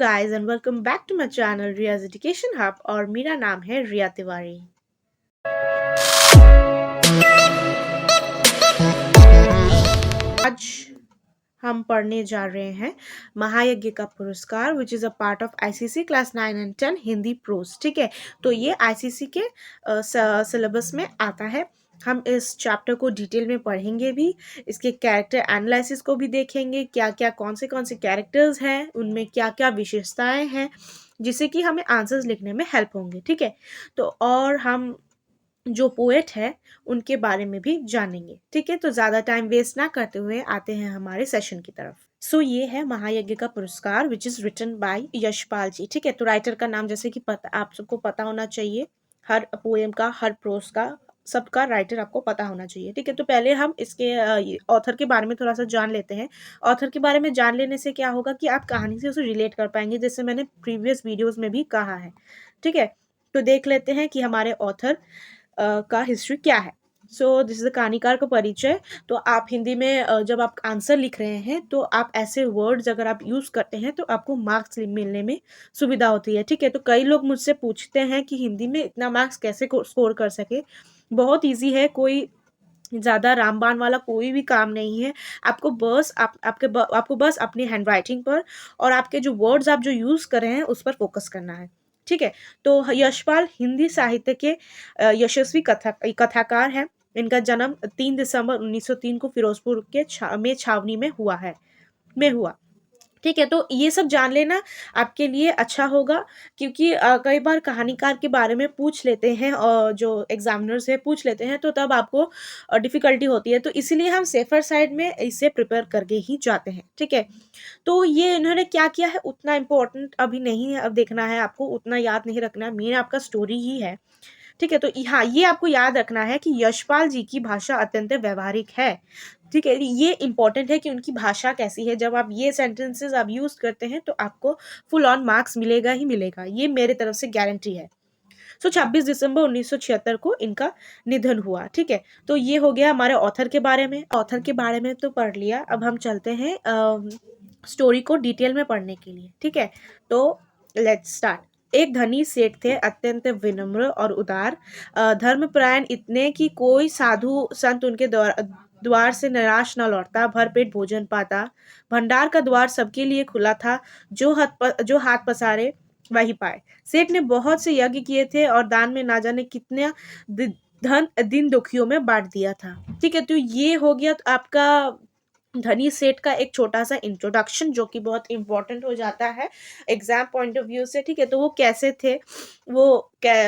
Guys and welcome back to my channel Riyaz education hub और मेरा नाम है रिया तिवारी। आज हम पढ़ने जा रहे हैं महायज्ञ का पुरस्कार which is a part of ICC class 9 and 10 Hindi prose. ठीक है, तो ये आईसीसी के सिलेबस में आता है। हम इस चैप्टर को डिटेल में पढ़ेंगे भी, इसके कैरेक्टर एनालिसिस को भी देखेंगे, क्या क्या कौन से कैरेक्टर्स हैं, उनमें क्या क्या विशेषताएं हैं जिससे कि हमें आंसर्स लिखने में हेल्प होंगे। ठीक है, तो और हम जो पोएट है उनके बारे में भी जानेंगे। ठीक है, तो ज़्यादा टाइम वेस्ट ना करते हुए आते हैं हमारे सेशन की तरफ। सो ये है महायज्ञ का पुरस्कार which is written by Yashpal ji. ठीक है, तो राइटर का नाम जैसे कि पता आप सबको पता होना चाहिए, हर पोएम का, हर प्रोज का, सबका राइटर आपको पता होना चाहिए। ठीक है, तो पहले हम इसके ऑथर के बारे में थोड़ा सा जान लेते हैं। ऑथर के बारे में जान लेने से क्या होगा कि आप कहानी से उसे रिलेट कर पाएंगे, जैसे मैंने प्रीवियस वीडियोस में भी कहा है। ठीक है, तो देख लेते हैं कि हमारे ऑथर का हिस्ट्री क्या है। सो दिस इज कहानीकार का परिचय। तो आप हिंदी में जब आप आंसर लिख रहे हैं तो आप ऐसे वर्ड्स अगर आप यूज़ करते हैं तो आपको मार्क्स मिलने में सुविधा होती है। ठीक है, तो कई लोग मुझसे पूछते हैं कि हिंदी में इतना मार्क्स कैसे स्कोर कर सके। बहुत ईजी है, कोई ज़्यादा रामबाण वाला कोई भी काम नहीं है। आपको बस आपको बस अपनी हैंड राइटिंग पर और आपके जो वर्ड्स आप जो यूज़ कर रहे हैं उस पर फोकस करना है। ठीक है, तो यशपाल हिंदी साहित्य के यशस्वी कथाकार हैं। इनका जन्म 3 दिसंबर 1903 को फिरोजपुर के छावनी में हुआ। ठीक है, तो ये सब जान लेना आपके लिए अच्छा होगा, क्योंकि कई बार कहानीकार के बारे में पूछ लेते हैं और जो एग्जामिनर्स है पूछ लेते हैं, तो तब आपको डिफ़िकल्टी होती है। तो इसीलिए हम सेफर साइड में इसे प्रिपेयर करके ही जाते हैं। ठीक है, तो ये इन्होंने क्या किया है उतना इम्पोर्टेंट अभी नहीं है, अब देखना है आपको, उतना याद नहीं रखना है, मेन आपका स्टोरी ही है। ठीक है, तो हाँ, ये आपको याद रखना है कि यशपाल जी की भाषा अत्यंत व्यवहारिक है। ठीक है, ये इंपॉर्टेंट है कि उनकी भाषा कैसी है। जब आप ये सेंटेंसेस आप यूज करते हैं तो आपको फुल ऑन मार्क्स मिलेगा ही मिलेगा, ये मेरे तरफ से गारंटी है। 26 दिसंबर 1976 को इनका निधन हुआ। ठीक है, तो ये हो गया हमारे ऑथर के बारे में। ऑथर के बारे में तो पढ़ लिया, अब हम चलते हैं स्टोरी को डिटेल में पढ़ने के लिए। ठीक है, तो लेट्स स्टार्ट। एक धनी सेठ थे, अत्यंत विनम्र और उदार, धर्मपरायण इतने कि कोई साधु संत उनके द्वार से निराश न लौटता, भरपेट भोजन पाता। भंडार का द्वार सबके लिए खुला था, जो हाथ पसारे वही पाए। सेठ ने बहुत से यज्ञ किए थे और दान में ना जाने कितने धन दिन दुखियों में बांट दिया था। ठीक है, तो ये हो गया तो आपका धनी सेठ का एक छोटा सा इंट्रोडक्शन, जो कि बहुत इंपॉर्टेंट हो जाता है एग्जाम पॉइंट ऑफ व्यू से। ठीक है, तो वो कैसे थे,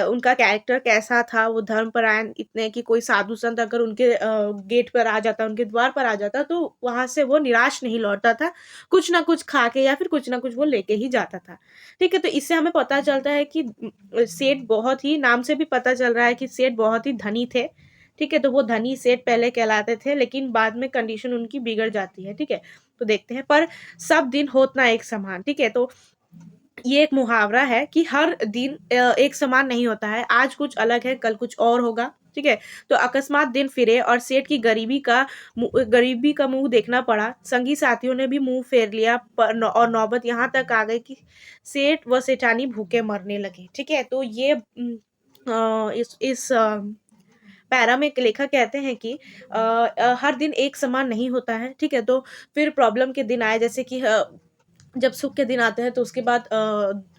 उनका कैरेक्टर कैसा था। वो धर्मपरायण इतने कि कोई साधु संत अगर उनके गेट पर आ जाता, उनके द्वार पर आ जाता, तो वहां से वो निराश नहीं लौटता था, कुछ ना कुछ खा के या फिर कुछ ना कुछ वो लेके ही जाता था। ठीक है, तो इससे हमें पता चलता है कि सेठ बहुत ही, नाम से भी पता चल रहा है कि सेठ बहुत ही धनी थे। ठीक है, तो वो धनी सेठ पहले कहलाते थे, लेकिन बाद में कंडीशन उनकी बिगड़ जाती है। ठीक है, तो देखते हैं, पर सब दिन होत ना एक समान। ठीक है, तो ये एक मुहावरा है कि हर दिन एक समान नहीं होता है, आज कुछ अलग है कल कुछ और होगा। ठीक है, तो अकस्मात दिन फिरे और सेठ की गरीबी का मुंह देखना पड़ा। संगी साथियों ने भी मुंह फेर लिया, और नौबत यहाँ तक आ गई कि सेठ व सेठानी भूखे मरने लगे। ठीक है, तो ये इस पैरा में एक लेखक कहते हैं कि हर दिन एक समान नहीं होता है। ठीक है, तो फिर प्रॉब्लम के दिन आए, जैसे कि जब सुख के दिन आते हैं तो उसके बाद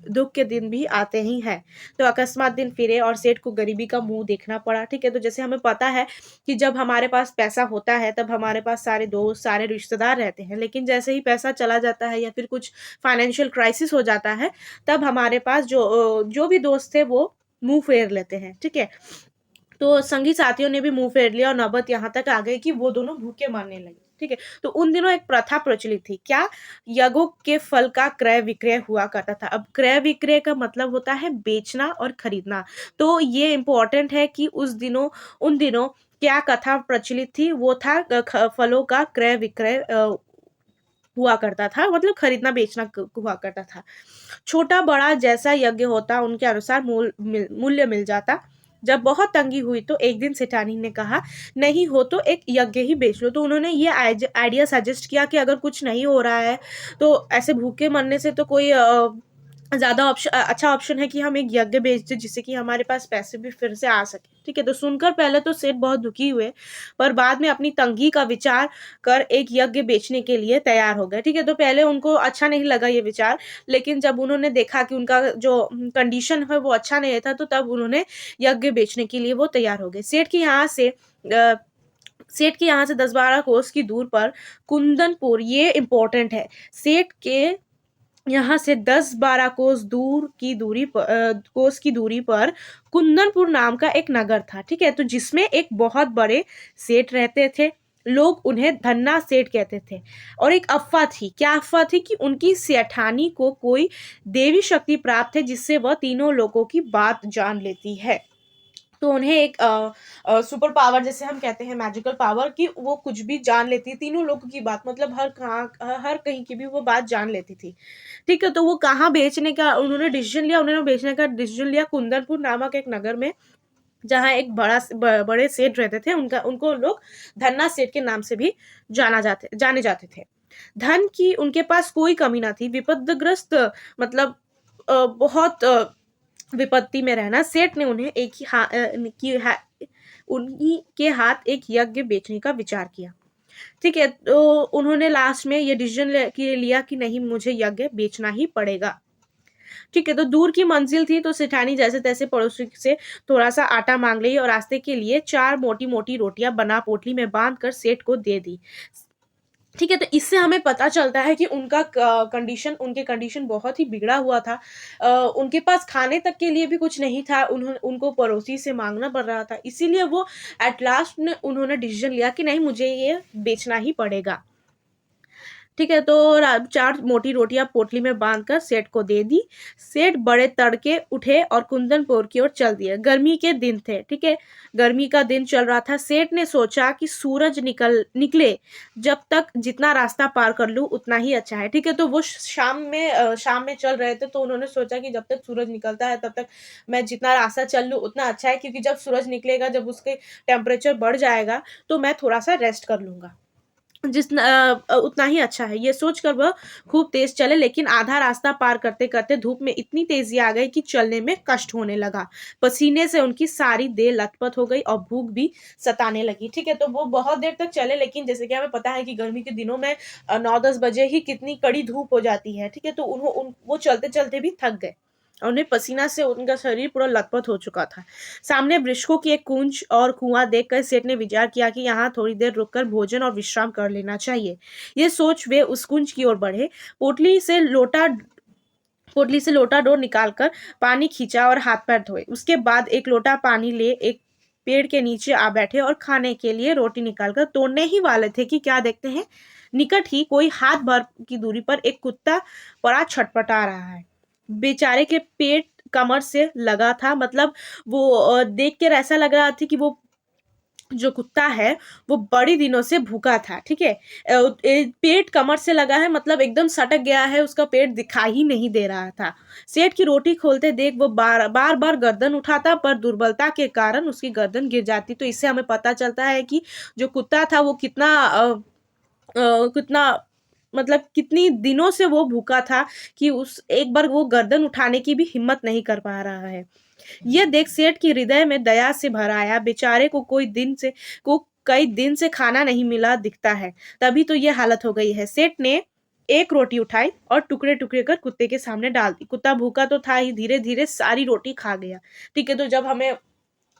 दुख के दिन भी आते ही हैं। तो अकस्मात दिन फिरे और सेठ को गरीबी का मुंह देखना पड़ा। ठीक है, तो जैसे हमें पता है कि जब हमारे पास पैसा होता है तब हमारे पास सारे दोस्त, सारे रिश्तेदार रहते हैं, लेकिन जैसे ही पैसा चला जाता है या फिर कुछ फाइनेंशियल क्राइसिस हो जाता है, तब हमारे पास जो भी दोस्त थे वो मुंह फेर लेते हैं। ठीक है, तो संगी साथियों ने भी मुंह फेर लिया और नौबत यहाँ तक आ गई कि वो दोनों भूखे मरने लगे। ठीक है, तो उन दिनों एक प्रथा प्रचलित थी, क्या, यज्ञों के फल का क्रय विक्रय हुआ करता था। अब क्रय विक्रय का मतलब होता है बेचना और खरीदना। तो ये इंपॉर्टेंट है कि उन दिनों क्या कथा प्रचलित थी, वो था फलों का क्रय विक्रय हुआ करता था, मतलब खरीदना बेचना हुआ करता था। छोटा बड़ा जैसा यज्ञ होता उनके अनुसार मूल्य मिल जाता। जब बहुत तंगी हुई तो एक दिन सेठानी ने कहा, नहीं हो तो एक यज्ञ ही बेच लो। तो उन्होंने ये आइडिया सजेस्ट किया कि अगर कुछ नहीं हो रहा है तो ऐसे भूखे मरने से तो कोई ज़्यादा अच्छा ऑप्शन है कि हम एक यज्ञ बेच दें, जिससे कि हमारे पास पैसे भी फिर से आ सके। ठीक है, तो सुनकर पहले तो सेठ बहुत दुखी हुए, पर बाद में अपनी तंगी का विचार कर एक यज्ञ बेचने के लिए तैयार हो गए। ठीक है, तो पहले उनको अच्छा नहीं लगा ये विचार, लेकिन जब उन्होंने देखा कि उनका जो कंडीशन है वो अच्छा नहीं था, तो तब उन्होंने यज्ञ बेचने के लिए वो तैयार हो गए। सेठ के यहाँ से 10-12 कोस की दूर पर कुंदनपुर, ये इम्पोर्टेंट है, सेठ के यहाँ से 10-12 कोस की दूरी पर कुंदनपुर नाम का एक नगर था। ठीक है, तो जिसमें एक बहुत बड़े सेठ रहते थे। लोग उन्हें धन्ना सेठ कहते थे। और एक अफवाह थी, क्या अफवाह थी, कि उनकी सेठानी को कोई देवी शक्ति प्राप्त है, जिससे वह तीनों लोगों की बात जान लेती है। तो उन्हें एक सुपर पावर, जैसे हम कहते हैं मैजिकल पावर, कि वो कुछ भी जान लेती है, तीनों लोगों की बात, मतलब हर कहीं की भी वो बात जान लेती थी। ठीक है, तो वो कहाँ बेचने का उन्होंने बेचने का डिसीजन लिया, कुंदनपुर नामक एक नगर में, जहाँ एक बड़े सेठ रहते थे। उनका उनको लोग धन्ना सेठ के नाम से भी जाने जाते थे। धन की उनके पास कोई कमी ना थी। विपदग्रस्त, मतलब बहुत विपत्ति में रहना, सेठ ने उन्हें उन्हीं के हाथ एक यज्ञ बेचने का विचार किया। ठीक है, तो उन्होंने लास्ट में ये डिसीजन लिया कि नहीं, मुझे यज्ञ बेचना ही पड़ेगा। ठीक है, तो दूर की मंजिल थी, तो सेठानी जैसे तैसे पड़ोसी से थोड़ा सा आटा मांग ली और रास्ते के लिए 4 मोटी मोटी रोटियां बना पोटली में बांध कर सेठ को दे दी। ठीक है, तो इससे हमें पता चलता है कि उनके कंडीशन बहुत ही बिगड़ा हुआ था। उनके पास खाने तक के लिए भी कुछ नहीं था, उनको पड़ोसी से मांगना पड़ रहा था, इसीलिए वो एट लास्ट में उन्होंने डिसीजन लिया कि नहीं, मुझे ये बेचना ही पड़ेगा। ठीक है, तो 4 मोटी रोटियां पोटली में बांधकर सेठ को दे दी। सेठ बड़े तड़के उठे और कुंदनपुर की ओर चल दिए। गर्मी के दिन थे। ठीक है, गर्मी का दिन चल रहा था। सेठ ने सोचा कि सूरज निकले जब तक जितना रास्ता पार कर लूं उतना ही अच्छा है। ठीक है, तो वो शाम में चल रहे थे, तो उन्होंने सोचा कि जब तक सूरज निकलता है तब तक मैं जितना रास्ता चल लूं उतना अच्छा है, क्योंकि जब सूरज निकलेगा, जब उसके टेम्परेचर बढ़ जाएगा, तो मैं थोड़ा सा रेस्ट कर लूंगा, उतना ही अच्छा है। ये सोचकर वह खूब तेज चले, लेकिन आधा रास्ता पार करते करते धूप में इतनी तेजी आ गई कि चलने में कष्ट होने लगा। पसीने से उनकी सारी देह लथपथ हो गई और भूख भी सताने लगी। ठीक है, तो वो बहुत देर तक चले, लेकिन जैसे कि हमें पता है कि गर्मी के दिनों में 9-10 बजे ही कितनी कड़ी धूप हो जाती है। ठीक है, तो वो चलते चलते भी थक गए और उन्हें पसीना से उनका शरीर पूरा लथपथ हो चुका था। सामने वृक्षों की एक कुंज और कुआं देखकर सेठ ने विचार किया कि यहाँ थोड़ी देर रुककर भोजन और विश्राम कर लेना चाहिए। ये सोच वे उस कुंज की ओर बढ़े। पोटली से लोटा डोर निकालकर पानी खींचा और हाथ पैर धोए। उसके बाद एक लोटा पानी ले एक पेड़ के नीचे आ बैठे और खाने के लिए रोटी निकालकर तोड़ने ही वाले थे कि क्या देखते हैं, निकट ही कोई हाथ भर की दूरी पर एक कुत्ता बड़ा छटपटा रहा है। बेचारे के पेट कमर से लगा था, मतलब वो देख कर ऐसा लग रहा था कि वो जो कुत्ता है वो बड़ी दिनों से भूखा था। ठीक है, पेट कमर से लगा है, मतलब एकदम सटक गया है, उसका पेट दिखाई ही नहीं दे रहा था। सेठ की रोटी खोलते देख वो बार बार गर्दन उठाता, पर दुर्बलता के कारण उसकी गर्दन गिर जाती। तो इससे हमें पता चलता है कि जो कुत्ता था वो कितना, मतलब कितनी दिनों से वो भूखा था, कि उस एक बार वो गर्दन उठाने की भी हिम्मत नहीं कर पा रहा है। यह देख सेठ की हृदय में दया से भर आया। बेचारे को कई दिन से खाना नहीं मिला दिखता है, तभी तो ये हालत हो गई है। सेठ ने एक रोटी उठाई और टुकड़े टुकड़े कर कुत्ते के सामने डाल दी। कुत्ता भूखा तो था ही, धीरे धीरे सारी रोटी खा गया। ठीक है, तो जब हमें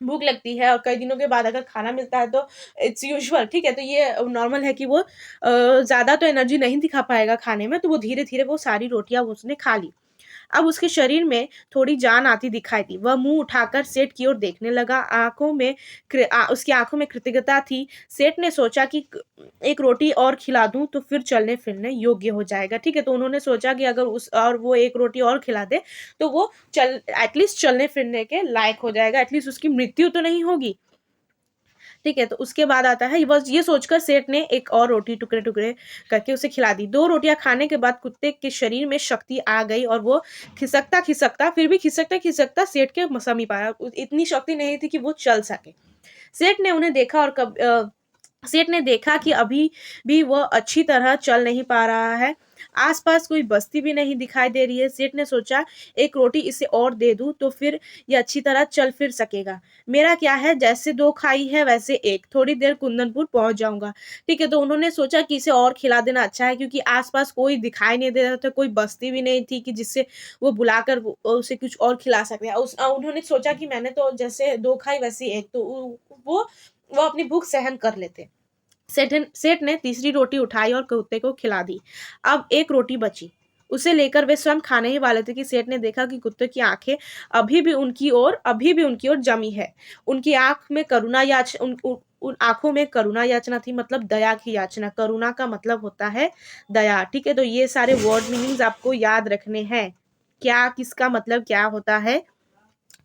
भूख लगती है और कई दिनों के बाद अगर खाना मिलता है तो इट्स यूजुअल, ठीक है, तो ये नॉर्मल है कि वो ज्यादा तो एनर्जी नहीं दिखा पाएगा खाने में, तो वो धीरे धीरे वो सारी रोटियां उसने खा ली। अब उसके शरीर में थोड़ी जान आती दिखाई दी। वह मुंह उठाकर सेठ की ओर देखने लगा। उसकी आंखों में कृतज्ञता थी। सेठ ने सोचा कि एक रोटी और खिला दूं तो फिर चलने फिरने योग्य हो जाएगा। ठीक है, तो उन्होंने सोचा कि अगर वो एक रोटी और खिला दे तो वो एटलीस्ट चलने फिरने के लायक हो जाएगा, एटलीस्ट उसकी मृत्यु तो नहीं होगी। ठीक है, तो उसके बाद आता है, बस ये सोचकर सेठ ने एक और रोटी टुकड़े टुकड़े करके उसे खिला दी। 2 रोटियाँ खाने के बाद कुत्ते के शरीर में शक्ति आ गई और वो खिसकता-खिसकता, फिर भी खिसकता-खिसकता सेठ के समीप आया। इतनी शक्ति नहीं थी कि वो चल सके। सेठ ने उन्हें देखा और सेठ ने देखा कि अभी भी वह अच्छी तरह चल नहीं पा रहा है। आस-पास कोई बस्ती भी नहीं दिखाई दे रही है। सेठ ने सोचा, एक रोटी इसे और दे दूँ तो फिर ये अच्छी तरह चल फिर सकेगा। मेरा क्या है, जैसे 2 खाई है वैसे 1, थोड़ी देर कुंदनपुर पहुँच जाऊँगा। ठीक है, तो उन्होंने सोचा कि इसे और खिला देना अच्छा है, क्योंकि आस-पास कोई दिखाई नहीं दे रहा था, कोई बस्ती भी नहीं थी कि जिससे वो बुलाकर उसे कुछ और खिला सकते हैं। उन्होंने सोचा कि मैंने तो जैसे 2 खाई वैसे 1, तो वो अपनी भूख सहन कर लेते। सेठ ने तीसरी रोटी उठाई और कुत्ते को खिला दी। अब एक रोटी बची। उसे लेकर वे स्वयं खाने ही वाले थे कि सेठ ने देखा कि कुत्ते की आंखें अभी भी उनकी ओर जमी है। उनकी आंख में करुणा याच उन, उन, उन आंखों में करुणा याचना थी, मतलब दया की याचना। करुणा का मतलब होता है दया। ठीक है, तो ये सारे वर्ड मीनिंग्स आपको याद रखने हैं। क्या किसका मतलब क्या होता है,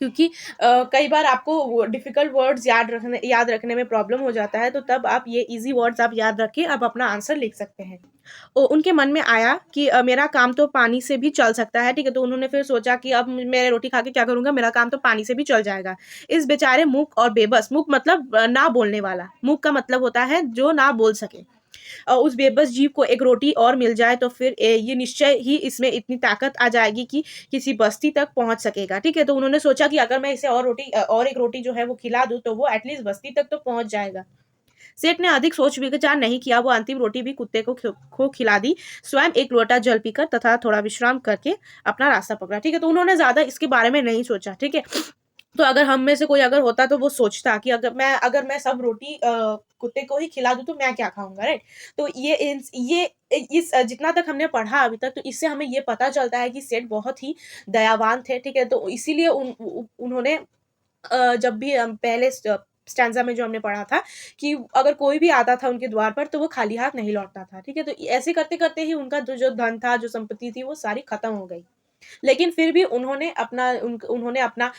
क्योंकि कई बार आपको डिफिकल्ट वर्ड्स याद रखने में प्रॉब्लम हो जाता है, तो तब आप ये इजी वर्ड्स आप याद रख के आप अपना आंसर लिख सकते हैं। उनके मन में आया कि मेरा काम तो पानी से भी चल सकता है। ठीक है, तो उन्होंने फिर सोचा कि अब मैं रोटी खा के क्या करूँगा, मेरा काम तो पानी से भी चल जाएगा। इस बेचारे मूक और बेबस, मूक मतलब ना बोलने वाला, मूक का मतलब होता है जो ना बोल सके। उस बेबस जीव को एक रोटी और मिल जाए तो फिर ये निश्चय ही इसमें इतनी ताकत आ जाएगी कि किसी बस्ती तक पहुँच सकेगा। ठीक है, तो उन्होंने सोचा कि अगर मैं इसे और एक रोटी जो है वो खिला दूँ, तो वो एटलीस्ट बस्ती तक तो पहुँच जाएगा। सेठ ने अधिक सोच विचार नहीं किया, वो अंतिम रोटी भी कुत्ते को खिला दी। स्वयं एक लोटा जल पीकर तथा थोड़ा विश्राम करके अपना रास्ता पकड़ा। ठीक है, तो उन्होंने ज्यादा इसके बारे में नहीं सोचा। ठीक है, तो अगर हम में से कोई अगर होता तो वो सोचता कि अगर मैं सब रोटी कुत्ते को ही खिला दूँ तो मैं क्या खाऊँगा, राइट? तो जितना तक हमने पढ़ा अभी तक, तो इससे हमें ये पता चलता है कि सेठ बहुत ही दयावान थे, ठीक है? तो इसीलिए उन्होंने जब भी पहले स्टैन्ज़ा में जो हमने पढ़ा था कि अगर कोई भी आता था उनके द्वार पर तो वो खाली हाथ नहीं लौटता था, ठीक है? तो ऐसे करते-करते ही उनका जो धन था, जो संपत्ति थी वो सारी खत्म हो गई। लेकिन फिर भी उन्होंने अपना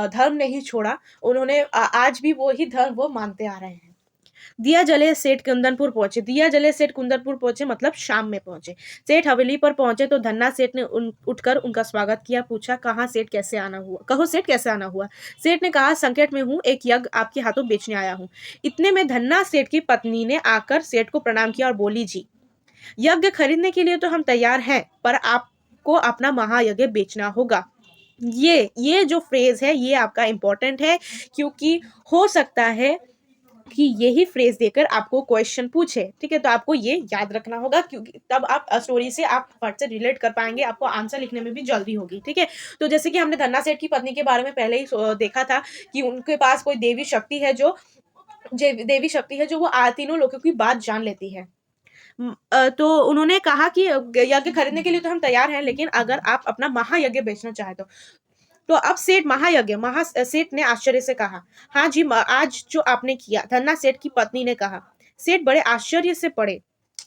धर्म नहीं छोड़ा। आज भी वो ही धर्म वो मानते आ रहे हैं। दिया जले सेठ कुंदनपुर पहुँचे मतलब शाम में पहुँचे। सेठ हवेली पर पहुँचे तो धन्ना सेठ ने उठकर उनका स्वागत किया, पूछा कहाँ सेठ कैसे आना हुआ? कहो सेठ कैसे आना हुआ? सेठ ने कहा संकट में हूँ, एक यज्ञ आपके हाथों बेचने आया हूँ। इतने में धन्ना सेठ की पत्नी ने आकर सेठ को प्रणाम किया और बोली जी, यज्ञ खरीदने के लिए तो हम तैयार हैं, पर आपको अपना महायज्ञ बेचना होगा। ये जो फ्रेज़ है ये आपका इम्पोर्टेंट है, क्योंकि हो सकता है कि यही फ्रेज़ देकर आपको क्वेश्चन पूछे, ठीक है? तो आपको ये याद रखना होगा, क्योंकि तब आप स्टोरी से आप फट से रिलेट कर पाएँगे, आपको आंसर लिखने में भी जल्दी होगी, ठीक है? तो जैसे कि हमने धन्ना सेठ की पत्नी के बारे में पहले ही देखा था कि उनके पास कोई देवी शक्ति है जो वो तीनों लोगों की बात जान लेती है। तो उन्होंने कहा कि यज्ञ खरीदने के लिए तो हम तैयार हैं, लेकिन अगर आप अपना महायज्ञ बेचना चाहें तो। तो अब सेठ ने आश्चर्य से कहा, हाँ जी, आज जो आपने किया। धन्ना सेठ की पत्नी ने कहा। सेठ बड़े आश्चर्य से पड़े।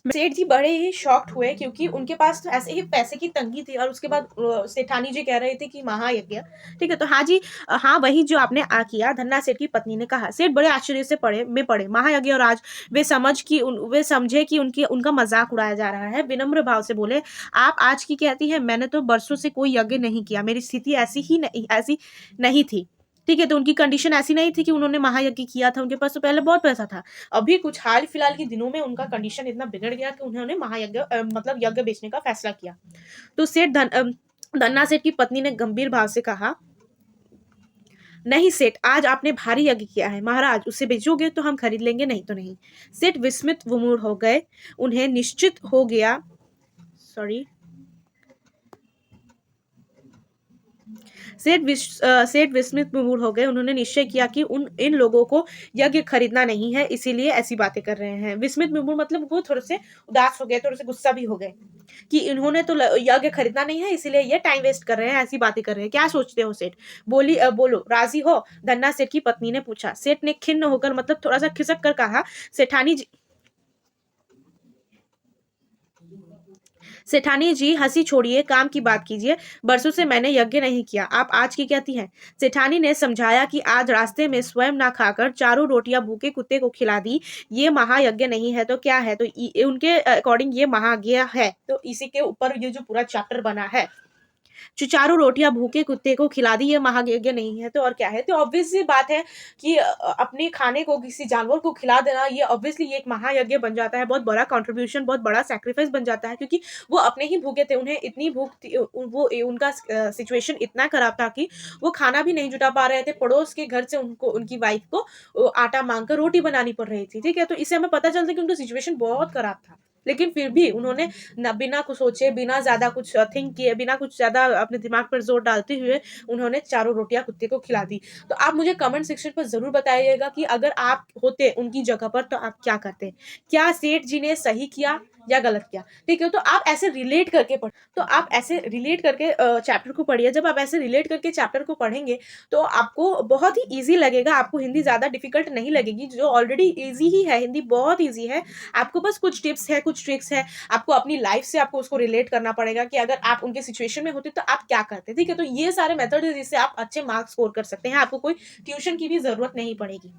सेठ जी बड़े ही शॉक्ड हुए, क्योंकि उनके पास तो ऐसे ही पैसे की तंगी थी और उसके बाद सेठानी जी कह रहे थे कि महायज्ञ। ठीक है, तो हाँ जी, हाँ वही जो आपने किया। धन्ना सेठ की पत्नी ने कहा। सेठ बड़े आश्चर्य से पड़े महायज्ञ, और आज वे समझे कि उनका मजाक उड़ाया जा रहा है। विनम्र भाव से बोले, आप आज की कहती हैं, मैंने तो बरसों से कोई यज्ञ नहीं किया, मेरी स्थिति ऐसी नहीं थी। ठीक है, तो उनकी कंडीशन ऐसी नहीं थी कि उन्होंने महायज्ञ किया था, उनके पास तो पहले बहुत पैसा था। अभी कुछ हाल फिलहाल के दिनों में उनका कंडीशन इतना बिगड़ गया कि उन्होंने मतलब यज्ञ बेचने का फैसला किया। तो धन्ना सेठ की पत्नी ने गंभीर भाव से कहा, नहीं सेठ, आज आपने भारी यज्ञ किया है, महाराज उसे बेचोगे तो हम खरीद लेंगे, नहीं तो नहीं। सेठ विस्मित विमूढ़ हो गए। उन्हें निश्चित हो गया सॉरी सेठ विस्मित विमूढ़ हो गए। उन्होंने निश्चय किया कि इन लोगों को यज्ञ खरीदना नहीं है, इसीलिए ऐसी बातें कर रहे हैं। विस्मित विमूढ़ मतलब वो थोड़े से उदास हो गए, थोड़े से गुस्सा भी हो गए कि इन्होंने तो यज्ञ खरीदना नहीं है, इसीलिए ये टाइम वेस्ट कर रहे हैं, ऐसी बातें कर रहे हैं। क्या सोचते हो सेठ? बोलो राजी हो? धन्ना सेठ की पत्नी ने पूछा। सेठ ने खिन्न होकर मतलब थोड़ा सा खिसक कर कहा, सेठानी जी सेठानी जी हंसी छोड़िए, काम की बात कीजिए। बरसों से मैंने यज्ञ नहीं किया, आप आज की कहती हैं। सेठानी ने समझाया कि आज रास्ते में स्वयं ना खाकर चारों रोटियां भूखे कुत्ते को खिला दी, ये महायज्ञ नहीं है तो क्या है? तो उनके अकॉर्डिंग ये महायज्ञ है। तो इसी के ऊपर ये जो पूरा चैप्टर बना है, चारों रोटियां भूखे कुत्ते को खिला दी, ये महायज्ञ नहीं है तो और क्या है? तो ऑब्वियस सी बात है कि अपने खाने को किसी जानवर को खिला देना, ये ऑब्वियसली ये एक महायज्ञ बन जाता है, बहुत बड़ा कंट्रीब्यूशन, बहुत बड़ा सैक्रिफाइस बन जाता है, क्योंकि वो अपने ही भूखे थे, उन्हें इतनी भूख थी, वो उनका सिचुएशन इतना खराब था कि वो खाना भी नहीं जुटा पा रहे थे, पड़ोस के घर से उनको उनकी वाइफ को आटा मांग कर रोटी बनानी पड़ रही थी। ठीक है, तो इससे हमें पता चलता है कि उनका सिचुएशन बहुत खराब था, लेकिन फिर भी उन्होंने बिना कुछ सोचे, बिना ज्यादा कुछ थिंक किए, बिना कुछ ज्यादा अपने दिमाग पर जोर डालते हुए उन्होंने चारों रोटियां कुत्ते को खिला दी। तो आप मुझे कमेंट सेक्शन पर जरूर बताइएगा कि अगर आप होते उनकी जगह पर तो आप क्या करते? क्या सेठ जी ने सही किया या गलत किया? ठीक है, तो आप ऐसे रिलेट करके पढ़, तो आप ऐसे रिलेट करके चैप्टर को पढ़िए। जब आप ऐसे रिलेट करके चैप्टर को पढ़ेंगे तो आपको बहुत ही ईजी लगेगा, आपको हिंदी ज्यादा डिफिकल्ट नहीं लगेगी, जो ऑलरेडी ईजी ही है, हिंदी बहुत ईजी है। आपको बस कुछ टिप्स है, कुछ ट्रिक्स है, आपको अपनी लाइफ से आपको उसको रिलेट करना पड़ेगा कि अगर आप उनके सिचुएशन में होते तो आप क्या करते। ठीक है, तो ये सारे मेथड है जिससे आप अच्छे मार्क्स स्कोर कर सकते हैं, आपको कोई ट्यूशन की भी जरूरत नहीं पड़ेगी।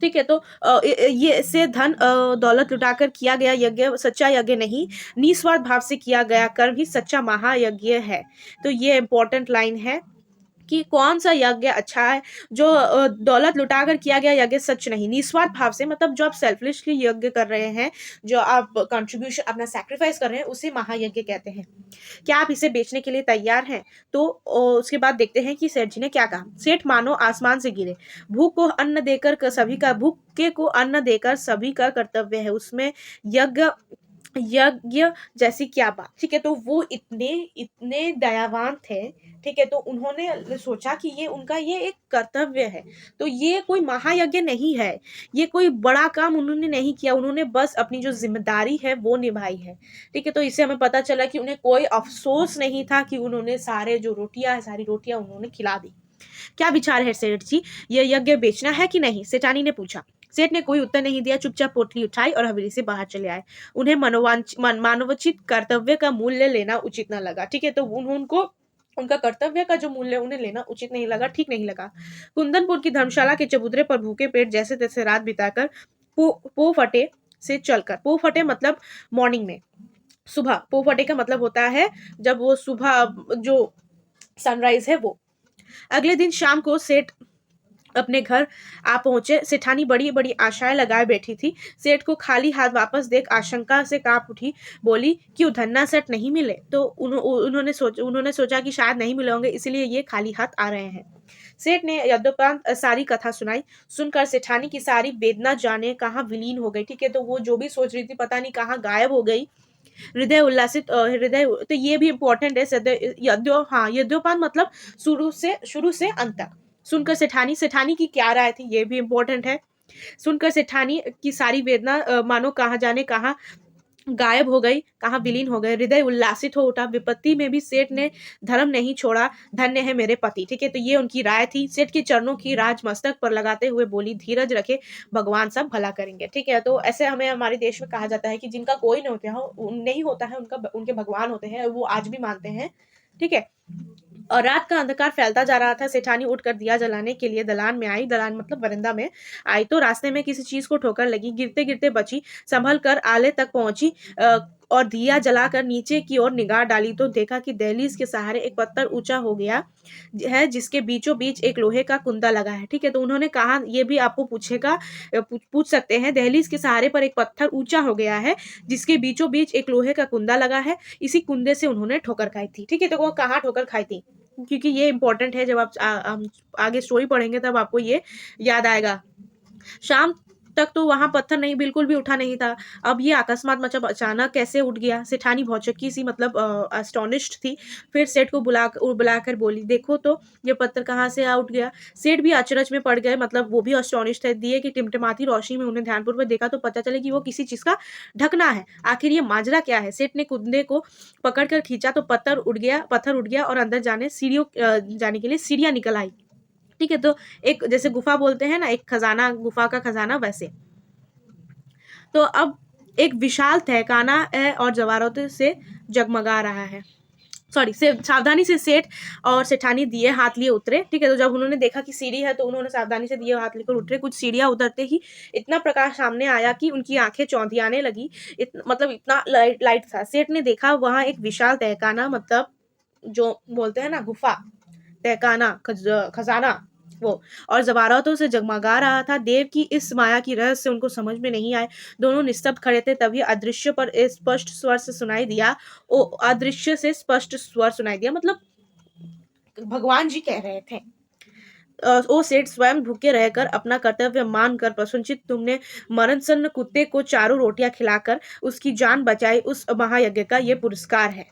ठीक है, तो ये इससे धन दौलत लुटाकर किया गया यज्ञ सच्चा यज्ञ नहीं, निस्वार्थ भाव से किया गया कर्म ही सच्चा महायज्ञ है। तो ये इंपॉर्टेंट लाइन है कि कौन सा यज्ञ अच्छा है? जो दौलत लुटाकर किया गया यज्ञ सच नहीं, निस्वार्थ भाव से, मतलब जो आप सेल्फिशली यज्ञ कर रहे हैं, जो आप कंट्रीब्यूशन अपना सैक्रिफाइस कर रहे हैं, उसे महायज्ञ कहते हैं। क्या आप इसे बेचने के लिए तैयार हैं? तो उसके बाद देखते हैं कि सेठ जी ने क्या कहा। सेठ मानो आसमान से गिरे, भूख को अन्न देकर सभी का, भूखे को अन्न देकर सभी का कर्तव्य है, उसमें यज्ञ यज्ञ जैसी क्या बात। ठीक है, तो वो इतने इतने दयावान थे। ठीक है, तो उन्होंने सोचा कि ये उनका ये एक कर्तव्य है, तो ये कोई महायज्ञ नहीं है, ये कोई बड़ा काम उन्होंने नहीं किया, उन्होंने बस अपनी जो जिम्मेदारी है वो निभाई है। ठीक है, तो इससे हमें पता चला कि उन्हें कोई अफसोस नहीं था कि उन्होंने सारे जो रोटियां है, सारी रोटियां उन्होंने खिला दी। क्या विचार है सेठ जी, ये यज्ञ बेचना है कि नहीं? सेठानी ने पूछा। सेठ ने कोई उत्तर नहीं दिया, चुपचाप पोटली उठाई और हवेली से बाहर चले आए। उन्हें मानवोचित कर्तव्य का मूल्य लेना उचित न लगा। ठीक है, तो उनको उनका कर्तव्य का जो मूल्य उन्हें लेना उचित नहीं लगा, ठीक नहीं लगा। कुंदनपुर की धर्मशाला के चबूतरे पर भूखे पेट जैसे तैसे रात बिताकर पो फटे से चलकर, पो फटे मतलब मॉर्निंग में, सुबह, पो फटे का मतलब होता है जब वो सुबह जो सनराइज है वो। अगले दिन शाम को सेठ अपने घर आ पहुंचे। सेठानी बड़ी बड़ी आशाएं लगाए बैठी थी। सेठ को खाली हाथ वापस देख आशंका से कांप उठी, बोली क्यों धन्ना सेठ नहीं मिले? तो उन्होंने सोचा कि शायद नहीं मिले होंगे, इसलिए ये खाली हाथ आ रहे हैं। सेठ ने यद्यपि सारी कथा सुनाई। सुनकर सेठानी की सारी वेदना जाने कहाँ विलीन हो गई। ठीक है, तो वो जो भी सोच रही थी पता नहीं कहाँ गायब हो गई। हृदय उल्लासित, हृदय, तो ये भी इंपॉर्टेंट है। यद्योपान मतलब शुरू से अंत तक। सुनकर सेठानी की क्या राय थी, ये भी इंपॉर्टेंट है। सुनकर सेठानी की सारी वेदना मानो कहाँ जाने कहाँ गायब हो गई, कहाँ विलीन हो गए। हृदय उल्लासित हो उठा। विपत्ति में भी सेठ ने धर्म नहीं छोड़ा, धन्य है मेरे पति। ठीक है, तो ये उनकी राय थी। सेठ के चरणों की राज मस्तक पर लगाते हुए बोली, धीरज रखे, भगवान सब भला करेंगे। ठीक है, तो ऐसे हमें हमारे देश में कहा जाता है कि जिनका कोई नहीं होता है, उनके भगवान होते हैं, वो आज भी मानते हैं। ठीक है, और रात का अंधकार फैलता जा रहा था। सेठानी उठकर दिया जलाने के लिए दलान में आई, दलान मतलब बरंदा में आई, तो रास्ते में किसी चीज को ठोकर लगी, गिरते गिरते बची, संभल कर आले तक पहुंची और दिया जलाकर नीचे की ओर निगाह डाली तो देखा कि दहलीज के सहारे एक पत्थर ऊंचा हो गया है, जिसके बीचों बीच एक लोहे का कुंदा लगा है। ठीक है, तो उन्होंने कहा, ये भी आपको पूछेगा, पूछ सकते हैं, दहलीज के सहारे पर एक पत्थर ऊंचा हो गया है, जिसके बीचों बीच एक लोहे का कुंदा लगा है, इसी कुंदे से उन्होंने ठोकर खाई थी। ठीक है, तो वो कहाँ ठोकर खाई थी, क्योंकि ये इंपॉर्टेंट है, जब आप आगे स्टोरी पढ़ेंगे तब आपको ये याद आएगा। शाम तक तो वहां पत्थर नहीं, बिल्कुल भी उठा नहीं था। अब ये अकस्मात मतलब अचानक कैसे उठ गया? सेठानी भौचक्की सी, मतलब अस्टोनिश्ड थी। फिर सेठ को बुलाकर बोली, देखो तो ये पत्थर कहाँ से उठ गया? सेठ भी अचरज में पड़ गए, मतलब वो भी अस्टोनिश्ड थे। दिए की टिमटिमाती रोशनी में उन्हें ध्यानपूर्वक देखा तो पता चले कि वो किसी चीज का ढकना है। आखिर ये माजरा क्या है? सेठ ने कुंदे को पकड़कर खींचा तो पत्थर उठ गया और अंदर जाने के लिए सीढ़ियां निकल आई। ठीक है, तो एक जैसे गुफा बोलते हैं ना, एक खजाना, गुफा का खजाना, वैसे। तो अब एक विशाल तहखाना है और जवाहरातों से जगमगा रहा है। सॉरी, से सावधानी से सेठ और सेठानी दिए हाथ लिए उतरे। ठीक है, तो जब उन्होंने देखा कि सीढ़ी है तो उन्होंने सावधानी से दिए हाथ लेकर उतरे। कुछ सीढ़ियां उतरते ही इतना प्रकाश सामने आया कि उनकी आंखें चौंधियाने लगी। मतलब इतना लाइट लाइट था। सेठ ने देखा वहां एक विशाल तहखाना, मतलब जो बोलते हैं ना गुफा, तहखाना, खजाना, वो, और जवारातों से जगमगा रहा था। देव की इस माया की रहस्य उनको समझ में नहीं आए। दोनों निस्तब्ध खड़े थे। तभी अदृश्य पर स्पष्ट स्वर से सुनाई दिया, ओ अदृश्य से स्पष्ट स्वर सुनाई दिया, मतलब भगवान जी कह रहे थे, ओ सेठ स्वयं भूखे रहकर अपना कर्तव्य मानकर प्रसन्नचित्त तुमने मरणसन्न कुत्ते को चारों रोटियां खिलाकर उसकी जान बचाई, उस महायज्ञ का ये पुरस्कार है।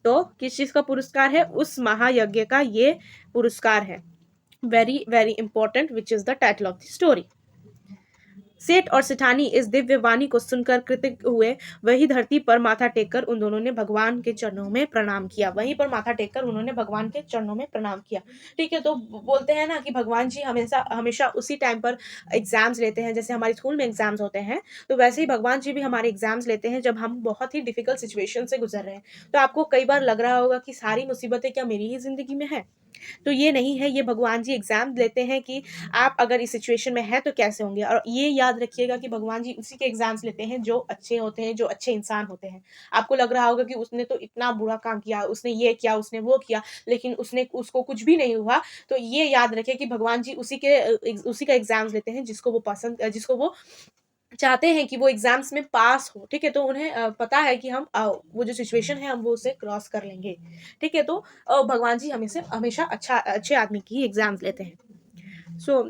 तो किस चीज का पुरस्कार है? उस महायज्ञ का ये पुरस्कार है। Very very important, which is the title of the story. सेठ और सेठानी इस दिव्य वाणी को सुनकर कृतज्ञ हुए। वही धरती पर माथा टेककर उन दोनों ने भगवान के चरणों में प्रणाम किया। वहीं पर माथा टेककर उन्होंने भगवान के चरणों में प्रणाम किया। ठीक है, तो बोलते हैं ना कि भगवान जी हमेशा हमेशा उसी टाइम पर एग्जाम्स लेते हैं, जैसे हमारे स्कूल में एग्जाम्स होते हैं, तो वैसे ही भगवान जी भी हमारे एग्जाम्स लेते हैं जब हम बहुत ही डिफिकल्ट सिचुएशन से गुजर रहे हैं। तो आपको कई बार लग रहा होगा कि सारी मुसीबतें क्या मेरी ही जिंदगी में है? तो ये नहीं है, ये भगवान जी एग्जाम लेते हैं कि आप अगर इस सिचुएशन में हैं तो कैसे होंगे। और ये याद रखिएगा कि भगवान जी उसी के एग्जाम्स लेते हैं जो अच्छे होते हैं, जो अच्छे इंसान होते हैं। आपको लग रहा होगा कि उसने तो इतना बुरा काम किया, उसने ये किया, उसने वो किया, लेकिन उसने उसको कुछ भी नहीं हुआ। तो ये याद रखें कि भगवान जी उसी का एग्जाम्स लेते हैं जिसको वो पसंद, जिसको वो चाहते हैं कि वो एग्जाम्स में पास हो। ठीक है, तो उन्हें पता है कि हम वो जो सिचुएशन है हम वो उसे क्रॉस कर लेंगे। ठीक है, तो भगवान जी हमेशा हमेशा अच्छे आदमी की एग्जाम्स लेते हैं। सो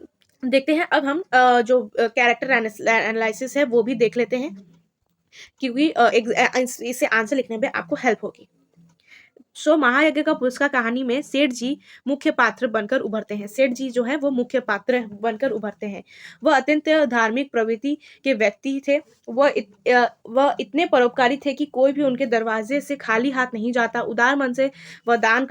देखते हैं अब हम जो कैरेक्टर एनालिसिस है वो भी देख लेते हैं, क्योंकि इससे आंसर लिखने में आपको हेल्प होगी। महायज्ञ का पुरस्कार कहानी में सेठ जी मुख्य पात्र बनकर उभरते हैं। सेठ जी जो है वो मुख्य पात्र बनकर उभरते हैं। वह अत्यंत धार्मिक प्रवृत्ति के व्यक्ति थे। वह इतने परोपकारी थे कि कोई भी उनके दरवाजे से खाली हाथ नहीं जाता। उदार मन से वह दान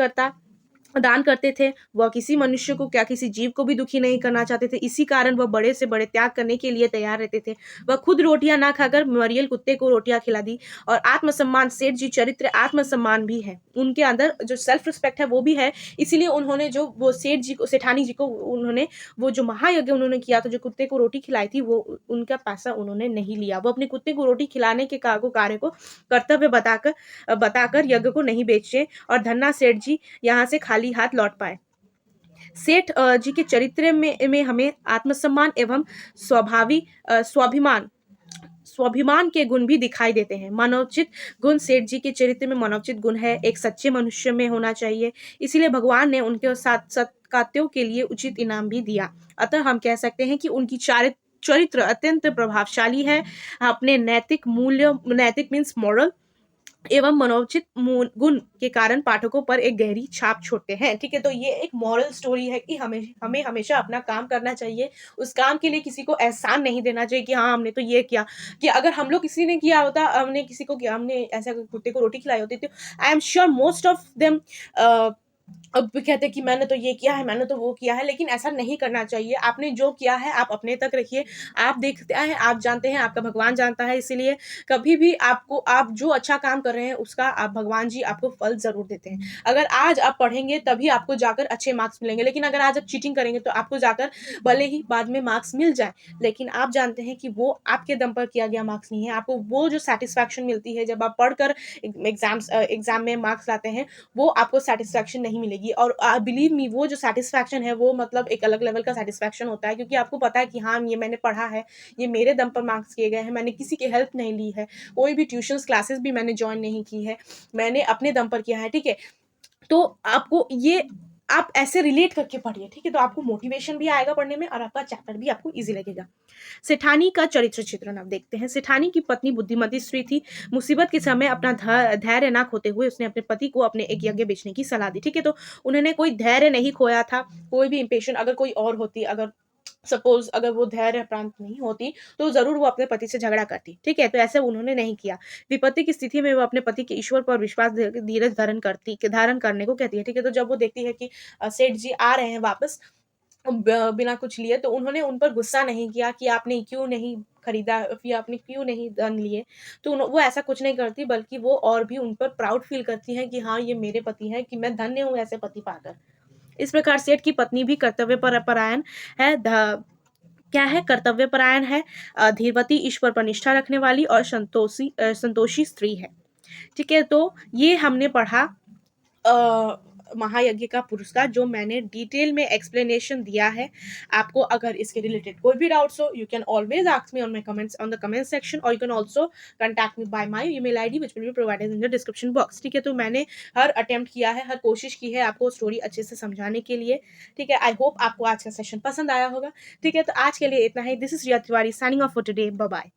करते थे। वह किसी मनुष्य को, क्या किसी जीव को भी दुखी नहीं करना चाहते थे। इसी कारण वह बड़े से बड़े त्याग करने के लिए तैयार रहते थे। वह खुद रोटियां ना खाकर मरियल कुत्ते को रोटियां खिला दी। और आत्मसम्मान, सेठ जी चरित्र आत्मसम्मान भी है, उनके अंदर जो सेल्फ रिस्पेक्ट है वो भी है। इसीलिए उन्होंने जो वो सेठ जी को, सेठानी जी को, उन्होंने वो जो महायज्ञ उन्होंने किया था, जो कुत्ते को रोटी खिलाई थी, वो उनका पैसा उन्होंने नहीं लिया। वो अपने कुत्ते को रोटी खिलाने के कार्य को कर्तव्य बताकर यज्ञ को नहीं बेचे और धन्ना सेठ जी यहाँ से खाली हाथ लौट पाए। सेठ जी के चरित्र में हमें आत्मसम्मान एवं स्वाभिमान स्वाभिमान के गुण भी दिखाई देते हैं। मानवचित गुण, सेठ जी के चरित्र में मानवचित गुण है, एक सच्चे मनुष्य में होना चाहिए। इसीलिए भगवान ने उनके साथ सत्कार्यों के लिए उचित इनाम भी दिया। अतः हम कह सकते हैं कि उनकी चरित्र अत्यंत प्रभावशाली है। अपने नैतिक मीन्स मॉरल एवं मनोचित गुण के कारण पाठकों पर एक गहरी छाप छोड़ते हैं। ठीक है, तो ये एक मॉरल स्टोरी है कि हमें हमें हमेशा अपना काम करना चाहिए। उस काम के लिए किसी को एहसान नहीं देना चाहिए कि हाँ हमने तो ये किया। कि अगर हम लोग किसी ने किया होता, हमने किसी को किया, हमने ऐसा कुत्ते को रोटी खिलाई होती, तो I am sure most of them अब भी कहते हैं कि मैंने तो ये किया है, मैंने तो वो किया है। लेकिन ऐसा नहीं करना चाहिए। आपने जो किया है आप अपने तक रखिए। आप देखते हैं, आप जानते हैं, आपका भगवान जानता है। इसीलिए कभी भी आपको, आप जो अच्छा काम कर रहे हैं उसका आप, भगवान जी आपको फल जरूर देते हैं। अगर आज आप पढ़ेंगे तभी आपको जाकर अच्छे मार्क्स मिलेंगे, लेकिन अगर आज आप चीटिंग करेंगे तो आपको जाकर भले ही बाद में मार्क्स मिल जाए, लेकिन आप जानते हैं कि वो आपके दम पर किया गया मार्क्स नहीं है। आपको वो जो सेटिस्फैक्शन मिलती है जब आप पढ़कर एग्जाम में मार्क्स लाते हैं, वो आपको सेटिस्फैक्शन नहीं मिलेगी। और बिलीव मी, वो जो सेटिस्फैक्शन है वो मतलब एक अलग लेवल का सेटिस्फैक्शन होता है, क्योंकि आपको पता है कि हाँ ये मैंने पढ़ा है, ये मेरे दम पर मार्क्स किए गए हैं, मैंने किसी की हेल्प नहीं ली है, कोई भी ट्यूशंस क्लासेस भी मैंने ज्वाइन नहीं की है, मैंने अपने दम पर किया है। ठीक है, तो आपको ये, आप ऐसे रिलेट करके पढ़िए। ठीक है, तो आपको मोटिवेशन भी आएगा पढ़ने में और आपका चैप्टर भी आपको इजी लगेगा। सेठानी का चरित्र चित्रण अब देखते हैं। सेठानी की पत्नी बुद्धिमती स्त्री थी। मुसीबत के समय अपना धैर्य ना खोते हुए उसने अपने पति को अपने एक यज्ञ बेचने की सलाह दी। ठीक है, तो उन्होंने कोई धैर्य नहीं खोया था। कोई भी इम्पेशेंट अगर कोई और होती, अगर सपोज अगर वो धैर्य प्रांत नहीं होती, तो जरूर वो अपने पति से झगड़ा करती। ठीक है, तो ऐसे उन्होंने नहीं किया। विपत्ति की स्थिति में वो अपने पति के ईश्वर पर विश्वास, धीरज धारण करने को कहती है। ठीक है, तो जब वो देखती है कि सेठ जी आ रहे हैं वापस, बिना कुछ लिए, तो उन्होंने उन पर गुस्सा नहीं किया कि आपने क्यों नहीं खरीदा, या आपने क्यों नहीं गन लिए। तो वो ऐसा कुछ नहीं करती, बल्कि वो और भी उन पर प्राउड फील करती हैं कि हाँ, ये मेरे पति हैं, कि मैं धन्य हूँ ऐसे पति पाकर। इस प्रकार सेठ की पत्नी भी कर्तव्य परायण है। क्या है? कर्तव्यपरायण है, धीरवती, ईश्वर पर निष्ठा रखने वाली और संतोषी स्त्री है। ठीक है? तो ये हमने पढ़ा महायज्ञ का पुरस्कार, जो मैंने डिटेल में एक्सप्लेनेशन दिया है। आपको अगर इसके रिलेटेड कोई भी डाउट्स हो, you can always ask me on my comments on the comment section, और you can also contact me by my email ID which will be provided in the description box. ठीक है? तो मैंने हर attempt किया है, हर कोशिश की है आपको स्टोरी अच्छे से समझाने के लिए। ठीक है? आई होप आपको आज का सेशन पसंद आया होगा। ठीक है? तो आज के लिए इतना ही। This is Riya Tiwari signing off for today. Bye bye.